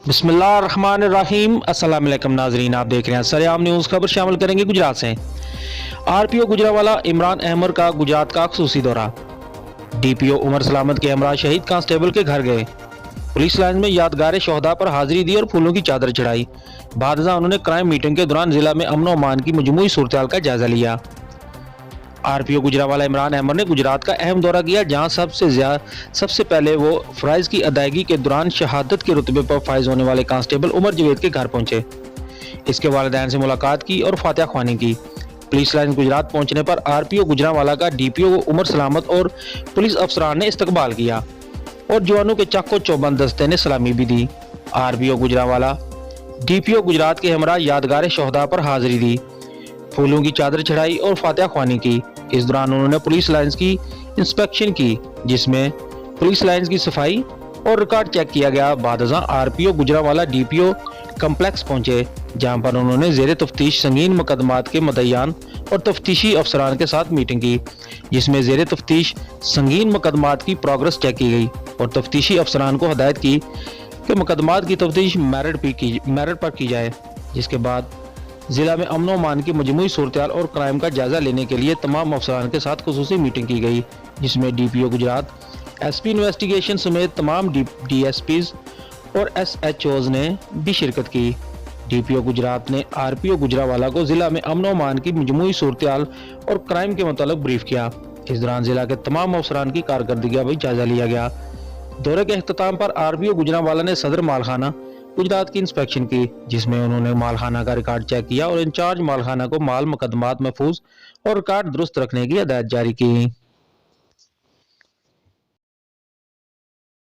بسم اللہ الرحمن الرحیم۔ السلام علیکم ناظرین، آپ دیکھ رہے ہیں سریام نیوز۔ خبر شامل کریں گے گجرات سے۔ آر پی او گجرانوالہ عمران احمد کا گجرات کا خصوصی دورہ۔ ڈی پی او عمر سلامت کے ہمراہ شہید کانسٹیبل کے گھر گئے، پولیس لائن میں یادگار شہداء پر حاضری دی اور پھولوں کی چادر چڑھائی۔ بعد ازاں انہوں نے کرائم میٹنگ کے دوران ضلع میں امن و امان کی مجموعی صورتحال کا جائزہ لیا۔ آر پی او گجرانوالہ عمران احمد نے گجرات کا اہم دورہ کیا، جہاں سب سے پہلے وہ فرائض کی ادائیگی کے دوران شہادت کے رتبے پر فائز ہونے والے کانسٹیبل عمر جاوید کے گھر پہنچے۔ اس کے والدین سے ملاقات کی اور فاتحہ خوانی کی۔ پولیس لائن گجرات پہنچنے پر آر پی او گجرانوالہ کا ڈی پی او عمر سلامت اور پولیس افسران نے استقبال کیا اور جوانوں کے چاق و چوبند دستے نے سلامی بھی دی۔ آر پی او گجرانوالہ ڈی پی او گجرات کے ہمراہ یادگار شہداء پر حاضری دی، پھولوں کی چادر چڑھائی اور فاتحہ خوانی کی۔ اس دوران انہوں نے پولیس لائنز کی انسپیکشن کی، جس میں پولیس لائنز کی صفائی اور ریکارڈ چیک کیا گیا۔ بعد ازاں آر پی او گجرانوالہ ڈی پی او کمپلیکس پہنچے، جہاں پر انہوں نے زیر تفتیش سنگین مقدمات کے مدعیان اور تفتیشی افسران کے ساتھ میٹنگ کی، جس میں زیر تفتیش سنگین مقدمات کی پروگرس چیک کی گئی اور تفتیشی افسران کو ہدایت کی کہ مقدمات کی تفتیش میرٹ پر کی جائے۔ جس کے بعد ضلع میں امن و امان کی مجموعی صورتحال اور کرائم کا جائزہ لینے کے لیے تمام افسران کے ساتھ خصوصی میٹنگ کی گئی، جس میں ڈی پی او گجرات، ایس پی انویسٹیگیشن سمیت تمام ڈی ایس پیز اور ایس ایچ اوز نے بھی شرکت کی۔ ڈی پی او گجرات نے آر پی او گجرانوالہ کو ضلع میں امن و امان کی مجموعی صورتحال اور کرائم کے متعلق بریف کیا۔ اس دوران ضلع کے تمام افسران کی کارکردگی کا بھی جائزہ لیا گیا۔ دورے کے اختتام پر آر پی او گجرانوالہ نے صدر مالخانہ گجرات کی انسپیکشن کی، جس میں انہوں نے مالخانہ کا ریکارڈ چیک کیا اور انچارج مالخانہ کو مال مقدمات محفوظ اور ریکارڈ درست رکھنے کی ہدایت جاری کی۔